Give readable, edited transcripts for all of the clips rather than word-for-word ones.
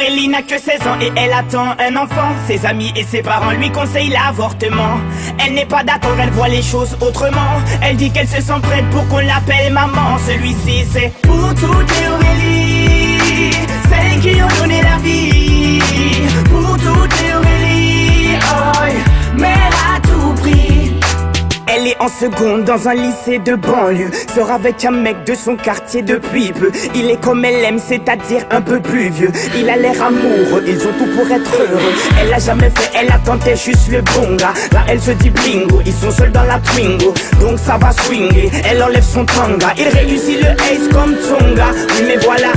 Aurélie n'a que 16 ans et elle attend un enfant. Ses amis et ses parents lui conseillent l'avortement. Elle n'est pas d'accord, elle voit les choses autrement. Elle dit qu'elle se sent prête pour qu'on l'appelle maman. Celui-ci c'est pour toutes les Aurélie, celles qui ont donné la vie. Pour toutes les Aurélie, oh, mère à tout prix. Elle est en seconde dans un lycée de banlieue. Sort avec un mec de son quartier depuis peu. Il est comme elle aime, c'est-à-dire un peu plus vieux. Il a l'air amoureux, ils ont tout pour être heureux. Elle a jamais fait, elle attendait juste le bon gars. Là elle se dit bingo, ils sont seuls dans la Twingo. Donc ça va swinguer, elle enlève son tanga. Il réussit le ace comme Tonga. Oui mais voilà,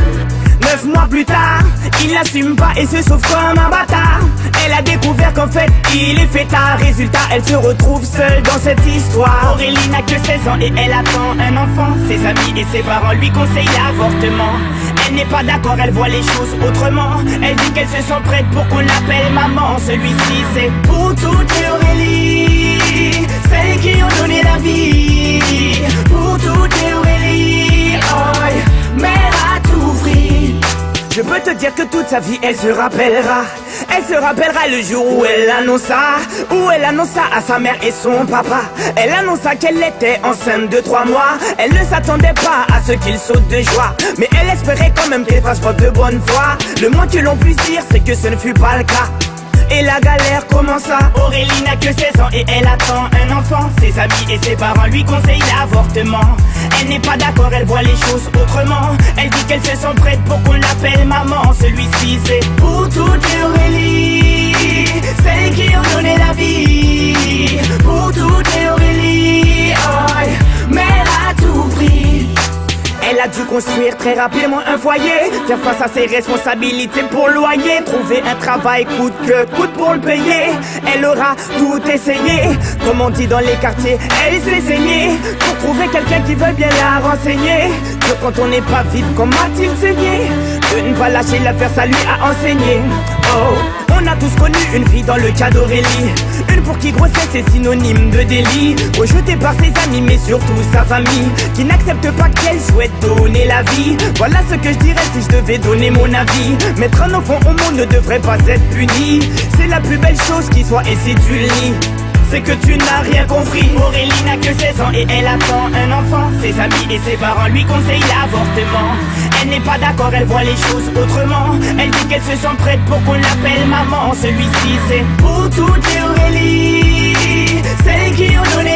9 mois plus tard, il l'assume pas et se sauve comme un bâtard. Elle a découvert qu'en fait, il est fêtard. Résultat, elle se retrouve seule dans cette histoire. Aurélie n'a que 16 ans et elle attend un enfant. Ses amis et ses parents lui conseillent l'avortement. Elle n'est pas d'accord, elle voit les choses autrement. Elle dit qu'elle se sent prête pour qu'on l'appelle maman. Celui-ci c'est pour toutes les Aurélie, celles qui ont donné la vie. Pour toutes les Aurélie, oh, mère à tout prix. Je peux te dire que toute sa vie elle se rappellera. Elle se rappellera le jour où elle annonça à sa mère et son papa. Elle annonça qu'elle était enceinte de 3 mois. Elle ne s'attendait pas à ce qu'il saute de joie, mais elle espérait quand même qu'elle fasse preuve de bonne foi. Le moins que l'on puisse dire c'est que ce ne fut pas le cas. Et la galère commença. Aurélie n'a que 16 ans et elle attend un enfant. Ses amis et ses parents lui conseillent l'avortement. Elle n'est pas d'accord, elle voit les choses autrement. Elle dit qu'elle se sent prête pour qu'on l'appelle maman. Celui-ci c'est pour toutes les Aurélie, celles qui ont donné la vie. Pour toutes les Aurélie, oh, mère à tout prix. Elle a dû construire très rapidement un foyer, faire face à ses responsabilités pour le loyer, trouver un travail coûte que coûte pour le payer. Elle aura tout essayé, comme on dit dans les quartiers, elle s'est saignée pour trouver quelqu'un qui veut bien la renseigner. Que quand on n'est pas vite, comment a-t-il saigné? De ne pas lâcher l'affaire, ça lui a enseigné. Oh, on a tous connu une fille dans le cas d'Aurélie, une pour qui grossesse est synonyme de délit, rejetée par ses amis mais surtout sa famille, qui n'accepte pas qu'elle souhaite donner la vie. Voilà ce que je dirais si je devais donner mon avis. Mettre un enfant au monde ne devrait pas être puni. C'est la plus belle chose qui soit, et si tu le nies, c'est que tu n'as rien compris. Aurélie n'a que 16 ans et elle attend un enfant. Ses amis et ses parents lui conseillent l'avortement. Elle n'est pas d'accord, elle voit les choses autrement. Elle dit qu'elle se sent prête pour qu'on l'appelle maman. Celui-ci c'est pour toutes les Aurélie, celles qui ont donné